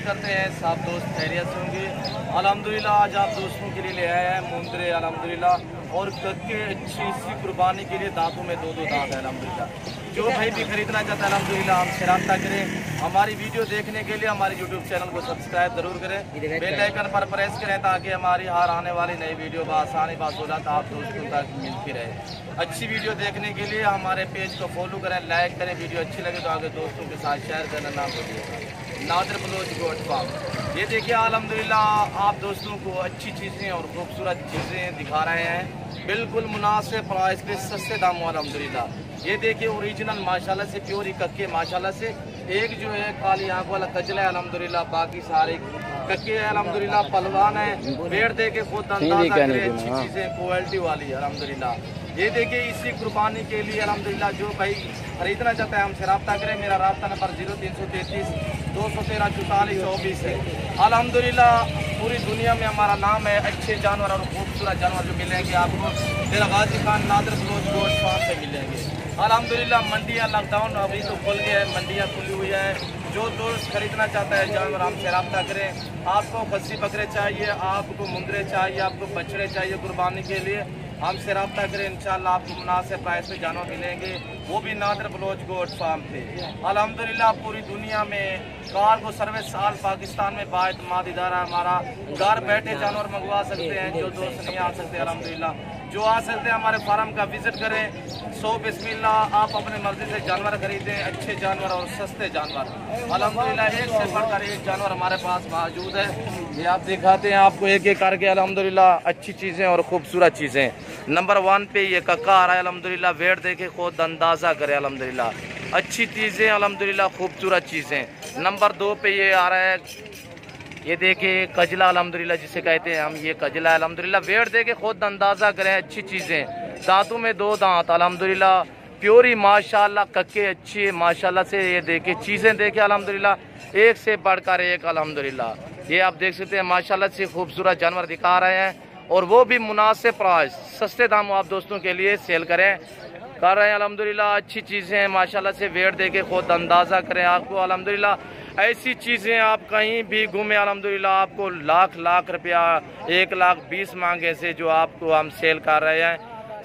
करते हैं सब दोस्त खैरियत से होंगे। अल्हम्दुलिल्लाह आज आप दोस्तों के लिए ले आए हैं मुंदरे अल्हम्दुलिल्लाह, और कक्के अच्छी सी कुर्बानी के लिए दांतों में दो दांत है अल्हम्दुलिल्लाह। जो भाई भी खरीदना चाहता है अल्हम्दुलिल्लाह हमसे रब्ता करें। हमारी वीडियो देखने के लिए हमारे यूट्यूब चैनल को सब्सक्राइब जरूर करें, बेल आइकन पर प्रेस करें ताकि हमारी हर आने वाली नई वीडियो बआसानी बासहूलत आप दोस्तों तक मिलती रहे। अच्छी वीडियो देखने के लिए हमारे पेज को फॉलो करें, लाइक करें, वीडियो अच्छी लगे तो आगे दोस्तों के साथ शेयर करना ना भूलिएगा। नादिर बलोच गोट फार्म, ये देखिए अल्हम्दुलिल्लाह आप दोस्तों को अच्छी चीज़ें और खूबसूरत चीज़ें दिखा रहे हैं बिल्कुल मुनासिब प्राइस पे सस्ते दामों अल्हम्दुलिल्लाह। ये देखिए ओरिजिनल माशाल्लाह से प्योर कक्के माशाल्लाह से, एक जो है काली आंख वाला कजला है अल्हम्दुलिल्लाह, बाकी सारे कक्के है अल्हम्दुलिल्लाह, पलवान है, पेड़ दे के खुद अंदाजा करें अच्छी चीज़ें क्वालिटी वाली है अल्हम्दुलिल्लाह। ये देखिए इसी कुर्बानी के लिए अल्हम्दुलिल्लाह जो भाई खरीदना चाहता है हमसे रब्ता करें। मेरा रब्ता नंबर 0333 213 44 24 है। अल्हम्दुलिल्लाह पूरी दुनिया में हमारा नाम है। अच्छे जानवर और खूबसूरत जानवर जो मिलेंगे आपको मेरा गाजी खान नादिर बलोच गोट फार्म से मिलेंगे अल्हम्दुलिल्लाह। मंडियाँ लॉकडाउन अभी तो खुल गया है, मंडियाँ खुली हुई है। जो दोस्त खरीदना चाहता है जानवर हमसे रब्ता करें। आपको खस्सी बकरे चाहिए, आपको मुंदरे चाहिए, आपको बछड़े चाहिए कुर्बानी के लिए, हमसे रब्ता करें। इंशाल्लाह आपको मुनासिब प्राइस पे जानवर मिलेंगे, वो भी नादिर बलोच गोट फार्म पे। अल्हम्दुलिल्लाह पूरी दुनिया में कार्गो सर्विस आल पाकिस्तान में बाएतमाद इदारा हमारा, घर बैठे जानवर मंगवा सकते हैं। जो दोस्त नहीं आ सकते अल्हम्दुलिल्लाह जो आ सकते हैं हमारे फार्म का विजिट करें। सो बिस्मिल्लाह आप अपने मर्जी से जानवर खरीदें, अच्छे जानवर और सस्ते जानवर अल्हम्दुलिल्लाह। एक से बढ़कर एक जानवर हमारे पास मौजूद है, ये आप दिखाते हैं आपको एक एक करके अल्हम्दुलिल्लाह। अच्छी चीज़ें और खूबसूरत चीज़ें। नंबर 1 पे ये कक्का आ रहा है अल्हम्दुलिल्लाह, वेट देखे खुद अंदाज़ा करें अल्हम्दुलिल्लाह। अच्छी चीज़ें अल्हम्दुलिल्लाह, खूबसूरत चीज़ें। नंबर 2 पे ये आ रहा है, ये देखिए कजला अल्हम्दुलिल्लाह जिसे कहते हैं हम, ये कजला अल्हम्दुलिल्लाह, वेट देके खुद अंदाज़ा करें। अच्छी चीज़ें, दांतों में 2 दांत अल्हम्दुलिल्लाह, प्योरी माशाल्लाह, कक्के अच्छी माशाल्लाह से। ये देखिए चीज़ें देखे अल्हम्दुलिल्लाह, एक से बढ़कर एक अल्हम्दुलिल्लाह। ये आप देख सकते हैं माशाल्लाह से खूबसूरत जानवर दिखा रहे हैं, और वो भी मुनासिब प्राइस सस्ते दामों आप दोस्तों के लिए सेल कर रहे हैं अल्हम्दुलिल्लाह। अच्छी चीज़ें हैं माशाल्लाह से, वेट देके खुद अंदाज़ा करें। आपको अल्हम्दुलिल्लाह ऐसी चीज़ें आप कहीं भी घूमें अल्हम्दुलिल्लाह, आपको लाख रुपया 1,20,000 मांगे से जो आपको हम सेल कर रहे हैं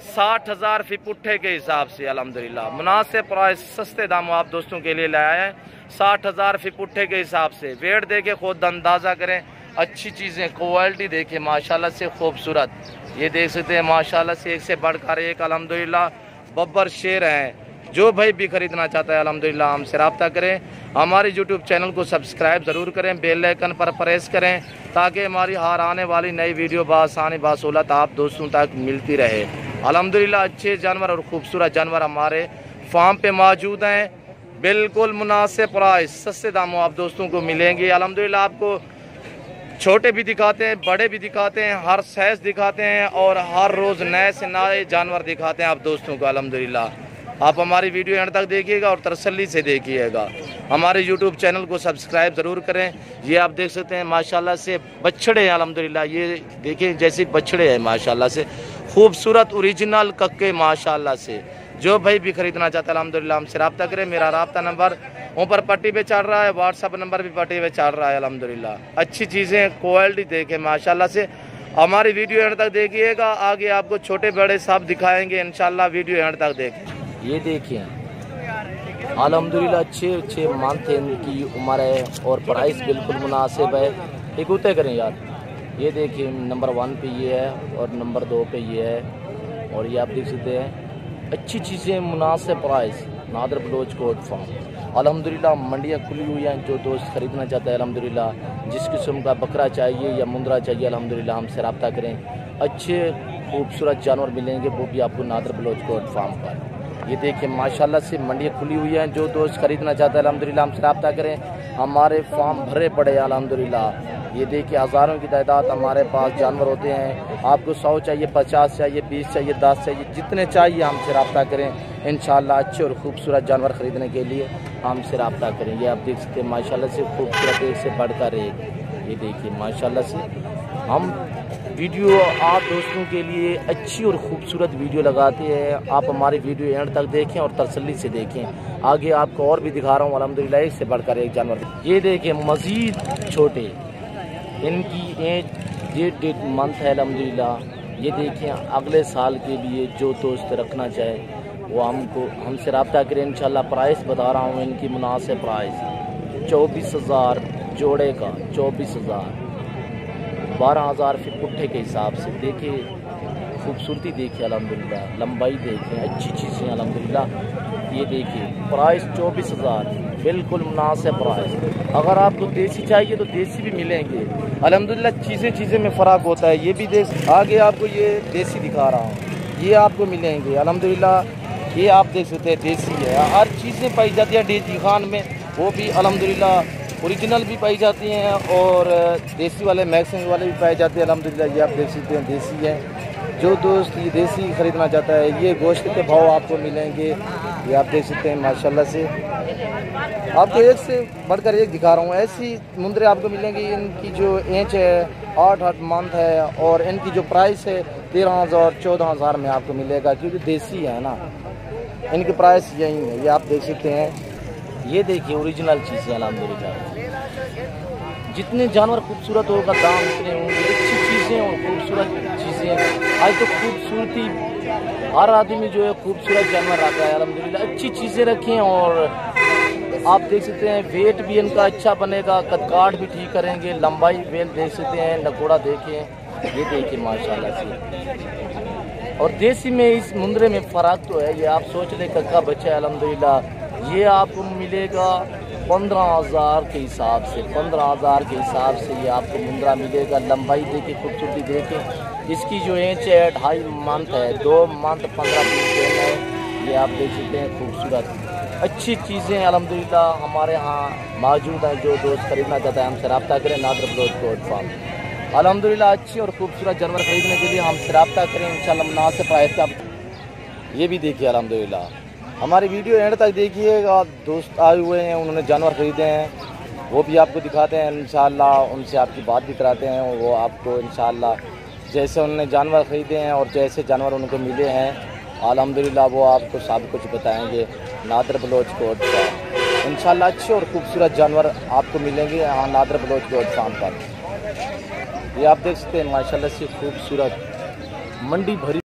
60,000 फी पुट्ठे के हिसाब से अल्हम्दुलिल्लाह। मुनासिब प्राइस सस्ते दामों आप दोस्तों के लिए लाया है 60,000 फी पुट्ठे के हिसाब से। वेट देके खुद अंदाज़ा करें। अच्छी चीज़ें, क्वालिटी देखें माशाल्लाह से खूबसूरत। ये देख सकते हैं माशाल्लाह से एक से बढ़कर एक अल्हम्दुलिल्लाह बब्बर शेर हैं। जो भाई भी खरीदना चाहता है अल्हम्दुलिल्लाह हमसे रब्ता करें। हमारे यूट्यूब चैनल को सब्सक्राइब ज़रूर करें, बेल आइकन पर प्रेस करें ताकि हमारी हर आने वाली नई वीडियो बआसानी बासहूलत आप दोस्तों तक मिलती रहे। अल्हम्दुलिल्लाह अच्छे जानवर और ख़ूबसूरत जानवर हमारे फार्म पे मौजूद हैं, बिल्कुल मुनासिब प्राइस सस्ते दामों आप दोस्तों को मिलेंगे अल्हम्दुलिल्लाह। आपको छोटे भी दिखाते हैं, बड़े भी दिखाते हैं, हर साइज दिखाते हैं, और हर रोज़ नए से नए जानवर दिखाते हैं आप दोस्तों को अल्हम्दुलिल्लाह। आप हमारी वीडियो एंड तक देखिएगा और तसल्ली से देखिएगा। हमारे यूट्यूब चैनल को सब्सक्राइब ज़रूर करें। ये आप देख सकते हैं माशाल्लाह से बछड़े हैं अल्हम्दुलिल्लाह, ये देखिए जैसे बछड़े हैं माशाल्लाह से, खूबसूरत ओरिजिनल कक्के माशाल्लाह से। जो भाई भी खरीदना चाहता है अल्हम्दुलिल्लाह हमसे रब्ता करें। मेरा रब्ता नंबर ऊपर पट्टी पे चल रहा है, व्हाट्सअप नंबर भी पट्टी पे चल रहा है अल्हम्दुलिल्लाह। अच्छी चीज़ें, क्वालिटी देखें माशाल्लाह से। हमारी वीडियो एंड तक देखिएगा, आगे आपको छोटे बड़े सब दिखाएंगे इंशाल्लाह, वीडियो एंड तक देखें। ये देखिए अल्हम्दुलिल्लाह अच्छे मंथ इनकी उम्र है और प्राइस बिल्कुल मुनासिब है। एक उतरे करें यार। ये देखिए नंबर 1 पे ये है और नंबर 2 पे ये है, और ये आप देख सकते हैं अच्छी चीज़ें, मुनासिब price, Nadir Baloch goat farm अल्हम्दुलिल्लाह। मंडियाँ खुली हुई हैं, जो दोस्त खरीदना चाहता है अल्हम्दुलिल्लाह, जिस किस्म का बकरा चाहिए या मुंदरा चाहिए अल्हम्दुलिल्लाह हमसे रब्ता करें। अच्छे खूबसूरत जानवर मिलेंगे, वो भी आपको नादिर बलोच गोट फार्म पर। ये देखिए माशाल्लाह से मंडियाँ खुली हुई हैं, जो दोस्त खरीदना चाहता है अल्हम्दुलिल्लाह हमसे रब्ता करें। हमारे फार्म भरे पड़े अल्हम्दुलिल्लाह। ये देखिए हज़ारों की तादाद हमारे पास जानवर होते हैं। आपको 100 चाहिए, 50 चाहिए, 20 चाहिए, 10 चाहिए, जितने चाहिए हमसे रब्ता करें इंशाल्लाह। अच्छे और खूबसूरत जानवर ख़रीदने के लिए हमसे रब्ता करें। ये आप देख सकते हैं माशाल्लाह से खूबसूरत, एक से बढ़कर एक। ये देखिए माशाल्लाह से हम वीडियो आप दोस्तों के लिए अच्छी और ख़ूबसूरत वीडियो लगाते हैं। आप हमारी वीडियो एंड तक देखें और तसल्ली से देखें। आगे आपको और भी दिखा रहा हूँ अल्हम्दुलिल्लाह, एक से बढ़कर एक जानवर। ये देखिए मज़ीद छोटे, इनकी एज 1.5 मंथ है अल्हम्दुलिल्लाह। ये देखिए अगले साल के लिए जो दोस्त रखना चाहे वो हमसे रब्ता करें इंशाल्लाह। प्राइस बता रहा हूँ इनकी मुनासिब प्राइस 24,000 जोड़े का, 24,000, 12,000 फिर पुट्ठे के हिसाब से। देखिए खूबसूरती देखिए अल्हम्दुलिल्लाह, लंबाई देखिए, अच्छी चीज़ें अल्हम्दुलिल्लाह। ये देखिए प्राइस 24,000, बिल्कुल मुनासिब प्राइस। अगर आपको देसी चाहिए तो देसी भी मिलेंगे अल्हम्दुलिल्लाह। चीज़ें में फ़र्क होता है। ये भी देख, आगे आपको ये देसी दिखा रहा हूँ, ये आपको मिलेंगे अल्हम्दुलिल्लाह। ये आप देख सकते हैं देसी है, हर चीज़ें पाई जाती है देसी खान में, वो भी अल्हम्दुलिल्लाह ओरिजिनल भी पाई जाती हैं और देसी वाले मैक्सिमम वाले भी पाए जाते हैं अल्हम्दुलिल्लाह। ये आप देख सकते हैं देसी है। जो दोस्त ये देसी ख़रीदना चाहता है, ये गोश्त के भाव आपको मिलेंगे, ये आप देख सकते हैं माशाल्लाह से। आपको एक से बढ़कर एक दिखा रहा हूँ, ऐसी मुंदरे आपको मिलेंगी। इनकी जो एज है 8 मंथ है और इनकी जो प्राइस है 13,000 14,000 में आपको मिलेगा, क्योंकि देसी है ना, इनकी प्राइस यही है। ये आप देख सकते हैं। ये देखिए ओरिजिनल चीज़ें अल्हम्दुलिल्लाह। जितने जानवर खूबसूरत होगा दाम उतने होंगे। अच्छी चीज़ें और खूबसूरत चीज़ें, आज तो खूबसूरती हर आदमी जो है खूबसूरत जानवर रखा है अल्हम्दुलिल्लाह। अच्छी चीज़ें रखें और आप देख सकते हैं वेट भी इनका अच्छा बनेगा, कदकाठ भी ठीक करेंगे, लंबाई वेल देख सकते हैं, नकोड़ा देखें, ये देखिए माशाल्लाह से। और देसी में इस मुंदरे में फ़र्क तो है। ये आप सोच लें कक्का बच्चा है अल्हम्दुलिल्लाह। ये आपको मिलेगा 15,000 के हिसाब से, 15,000 के हिसाब से ये आपको मुंदरा मिलेगा। लंबाई देखिए, खूबसूरती देखें। इसकी जो एज है 2.5 मंथ है, 2 मंथ 15-20 दिन है। ये आप देख सकते हैं खूबसूरत अच्छी चीज़ें अल्हम्दुलिल्लाह हमारे यहाँ मौजूद हैं। जो दोस्त खरीदना चाहता है हमसे रब्ता करें। नादर ब्लॉज गोट फार्म अल्हम्दुलिल्लाह अच्छी और खूबसूरत जानवर खरीदने के लिए हमसे रब्ता करें इंशाल्लाह मुनासिब प्राइस का। ये भी देखिए अल्हम्दुलिल्लाह, हमारी वीडियो एंड तक देखिएगा। दोस्त आए हुए हैं, उन्होंने जानवर ख़रीदे हैं, वो भी आपको दिखाते हैं इंशाल्लाह। उनसे आपकी बात भी कराते हैं, वो आपको इंशाल्लाह जैसे उन्होंने जानवर ख़रीदे हैं और जैसे जानवर उनको मिले हैं अल्हम्दुलिल्लाह वो आपको सब कुछ बताएंगे। नादर बलोच कोट फार्म इंशाल्लाह अच्छे और खूबसूरत जानवर आपको मिलेंगे यहाँ नादर बलोच कोट फार्म पर। ये आप देख सकते हैं माशाल्लाह से खूबसूरत मंडी भरी